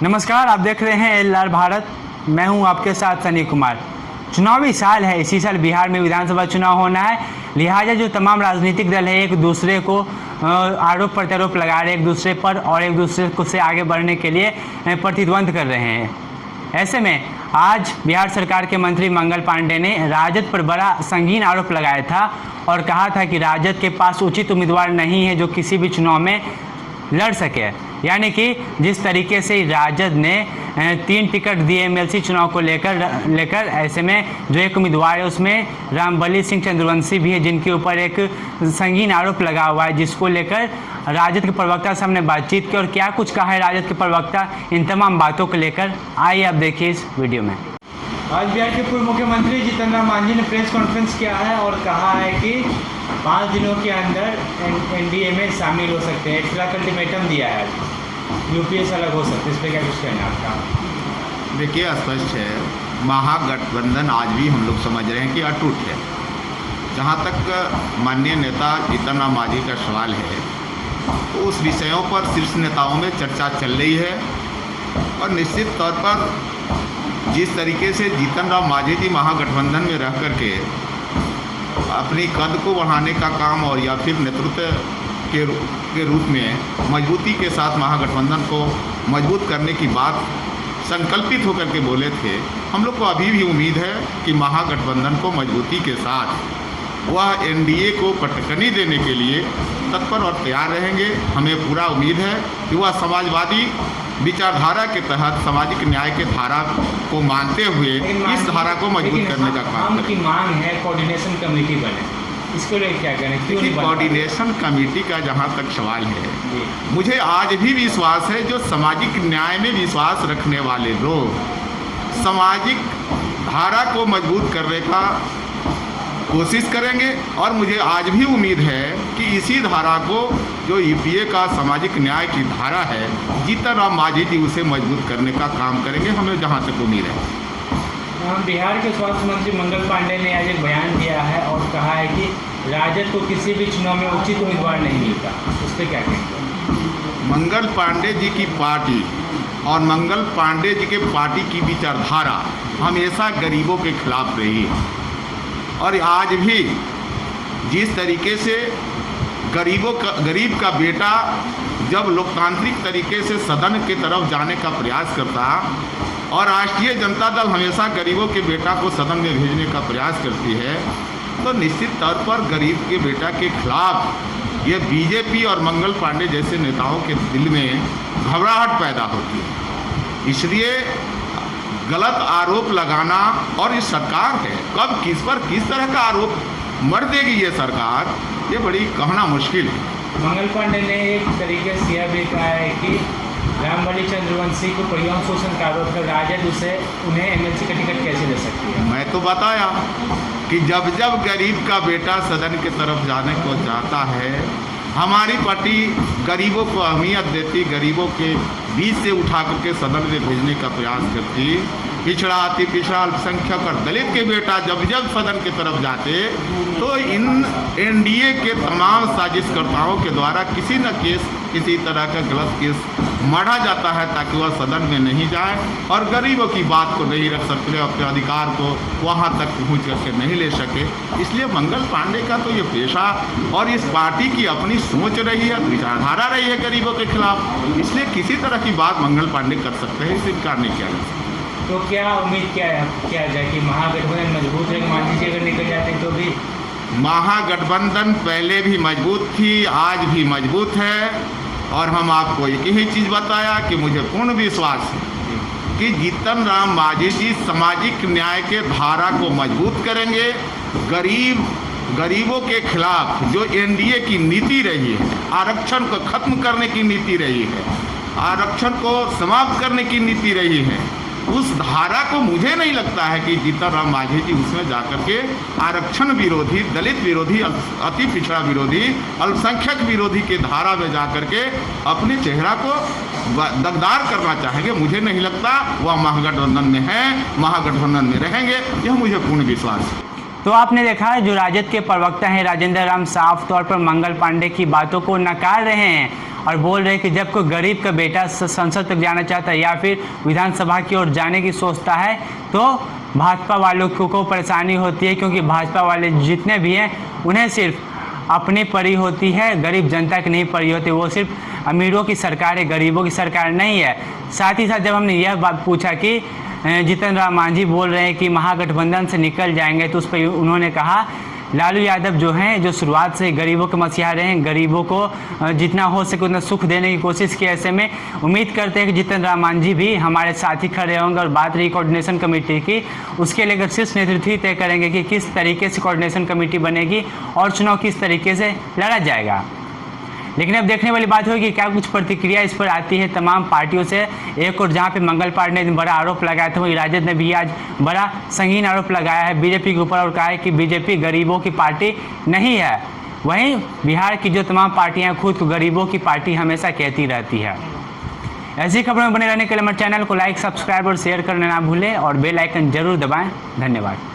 नमस्कार, आप देख रहे हैं एल आर भारत। मैं हूं आपके साथ सनी कुमार। चुनावी साल है, इसी साल बिहार में विधानसभा चुनाव होना है। लिहाजा जो तमाम राजनीतिक दल है एक दूसरे को आरोप प्रत्यारोप लगा रहे हैं एक दूसरे पर और एक दूसरे को से आगे बढ़ने के लिए प्रतिद्वंद कर रहे हैं। ऐसे में आज बिहार सरकार के मंत्री मंगल पांडे ने राजद पर बड़ा संगीन आरोप लगाया था और कहा था कि राजद के पास उचित उम्मीदवार नहीं है जो किसी भी चुनाव में लड़ सके। यानी कि जिस तरीके से राजद ने 3 टिकट दिए एमएलसी चुनाव को लेकर ऐसे में जो एक उम्मीदवार है उसमें रामबली सिंह चंद्रवंशी भी है, जिनके ऊपर एक संगीन आरोप लगा हुआ है, जिसको लेकर राजद के प्रवक्ता से हमने बातचीत की और क्या कुछ कहा है राजद के प्रवक्ता इन तमाम बातों को लेकर। आइए आप देखिए इस वीडियो में। आज बिहार के पूर्व मुख्यमंत्री जीतन राम मांझी ने प्रेस कॉन्फ्रेंस किया है और कहा है कि 5 दिनों के अंदर एनडीए में शामिल हो सकते हैं। एक तरह का अल्टीमेटम दिया है, यूपीए से अलग हो सकते हैं। इस पर क्या कुछ कहना है आपका? देखिए, स्पष्ट है, महागठबंधन आज भी हम लोग समझ रहे हैं कि अटूट है। जहाँ तक माननीय नेता जीतन राम मांझी का सवाल है तो उस विषयों पर शीर्ष नेताओं में चर्चा चल रही है और निश्चित तौर पर जिस तरीके से जीतन राम मांझी जी महागठबंधन में रह करके अपनी कद को बढ़ाने का काम और या फिर नेतृत्व के रूप में मजबूती के साथ महागठबंधन को मजबूत करने की बात संकल्पित होकर के बोले थे। हम लोग को अभी भी उम्मीद है कि महागठबंधन को मजबूती के साथ वह एनडीए को कटकनी देने के लिए तत्पर और तैयार रहेंगे। हमें पूरा उम्मीद है कि वह समाजवादी विचारधारा के तहत सामाजिक न्याय के धारा को मानते हुए इस धारा को मजबूत करने का काम करेंगे। की मांग है कोऑर्डिनेशन कमेटी बने, इसको लेकर क्या करें? देखिए, कोऑर्डिनेशन कमेटी का जहाँ तक सवाल है, मुझे आज भी विश्वास है जो सामाजिक न्याय में विश्वास रखने वाले लोग सामाजिक धारा को मजबूत करने का कोशिश करेंगे और मुझे आज भी उम्मीद है कि इसी धारा को जो यूपीए का सामाजिक न्याय की धारा है जीतन राम मांझी जी उसे मजबूत करने का काम करेंगे। हमें जहाँ तक उम्मीद है। बिहार के स्वास्थ्य मंत्री मंगल पांडे ने आज एक बयान दिया है और कहा है कि राजद को किसी भी चुनाव में उचित उम्मीदवार नहीं मिलता। उस पर क्या कहेंगे? मंगल पांडे जी की पार्टी और मंगल पांडे जी के पार्टी की विचारधारा हमेशा गरीबों के खिलाफ रही है और आज भी जिस तरीके से गरीब का बेटा जब लोकतांत्रिक तरीके से सदन की तरफ जाने का प्रयास करता और राष्ट्रीय जनता दल हमेशा गरीबों के बेटा को सदन में भेजने का प्रयास करती है तो निश्चित तौर पर गरीब के बेटा के खिलाफ ये बीजेपी और मंगल पांडे जैसे नेताओं के दिल में घबराहट पैदा होती है। इसलिए गलत आरोप लगाना और ये सरकार है कब किस पर किस तरह का आरोप मर देगी ये सरकार, ये बड़ी कहना मुश्किल है। मंगल पांडे ने एक तरीके से यह भी कहा है कि रामबली चंद्रवंशी को परिवहन शोषण का आरोप है, राजद उन्हें एमएलसी का टिकट कैसे दे सकती है? मैं तो बताया कि जब जब गरीब का बेटा सदन की तरफ जाने को चाहता है हमारी पार्टी गरीबों को अहमियत देती, गरीबों के बीच से उठा करके सदन में भेजने का प्रयास करती। पिछड़ा, अति पिछड़ा, अल्पसंख्यक और दलित के बेटा जब जब सदन की तरफ जाते तो इन एनडीए के तमाम साजिशकर्ताओं के द्वारा किसी तरह का गलत केस मढ़ा जाता है ताकि वह सदन में नहीं जाए और गरीबों की बात को नहीं रख सकते, अपने अधिकार को वहाँ तक पहुँच करके नहीं ले सके। इसलिए मंगल पांडे का तो ये पेशा और इस पार्टी की अपनी सोच रही है, विचारधारा रही है गरीबों के खिलाफ, इसलिए किसी तरह की बात मंगल पांडे कर सकते हैं, इसे इनकार नहीं किया जा सकता। तो क्या उम्मीद क्या जाए कि महागठबंधन मजबूत है? मान लीजिए अगर निकल जाते तो भी महागठबंधन पहले भी मजबूत थी, आज भी मजबूत है और हम आपको एक ही चीज़ बताया कि मुझे पूर्ण विश्वास है कि जीतन राम मांझी जी सामाजिक न्याय के धारा को मजबूत करेंगे। गरीबों के खिलाफ जो एनडीए की नीति रही है, आरक्षण को खत्म करने की नीति रही है, आरक्षण को समाप्त करने की नीति रही है, उस धारा को मुझे नहीं लगता है कि जीतन राम मांझी जी उसमें जाकर के आरक्षण विरोधी, दलित विरोधी, अति पिछड़ा विरोधी, अल्पसंख्यक विरोधी के धारा में जाकर के अपने चेहरा को दगदार करना चाहेंगे। मुझे नहीं लगता वह महागठबंधन में है, महागठबंधन में रहेंगे, यह मुझे पूर्ण विश्वास है। तो आपने देखा है जो राजद के प्रवक्ता हैं राजेंद्र राम साफ तौर पर मंगल पांडे की बातों को नकार रहे हैं और बोल रहे हैं कि जब कोई गरीब का बेटा संसद तक जाना चाहता है या फिर विधानसभा की ओर जाने की सोचता है तो भाजपा वालों को परेशानी होती है, क्योंकि भाजपा वाले जितने भी हैं उन्हें सिर्फ अपनी पड़ी होती है, गरीब जनता की नहीं पड़ी होती। वो सिर्फ अमीरों की सरकार है, गरीबों की सरकार नहीं है। साथ ही साथ जब हमने यह बात पूछा कि जीतन राम मांझी बोल रहे हैं कि महागठबंधन से निकल जाएंगे, तो उस पर उन्होंने कहा लालू यादव जो हैं, जो शुरुआत से गरीबों के मसीहा रहे हैं, गरीबों को जितना हो सके उतना सुख देने की कोशिश की। ऐसे में उम्मीद करते हैं कि जीतन राम मांझी भी हमारे साथ ही खड़े होंगे। और बात रही कोऑर्डिनेशन कमेटी की, उसके लेकर शीर्ष नेतृत्व ही तय करेंगे कि किस तरीके से कोऑर्डिनेशन कमेटी बनेगी और चुनाव किस तरीके से लड़ा जाएगा। लेकिन अब देखने वाली बात होगी क्या कुछ प्रतिक्रिया इस पर आती है तमाम पार्टियों से। एक और जहां पे मंगल पांडे ने बड़ा आरोप लगाया था, वहीं राजद ने भी आज बड़ा संगीन आरोप लगाया है बीजेपी के ऊपर और कहा है कि बीजेपी गरीबों की पार्टी नहीं है। वहीं बिहार की जो तमाम पार्टियां खुद को गरीबों की पार्टी हमेशा कहती रहती है। ऐसी खबरों में बने रहने के लिए हमारे चैनल को लाइक, सब्सक्राइब और शेयर करना ना भूलें और बेल आइकन जरूर दबाएं। धन्यवाद।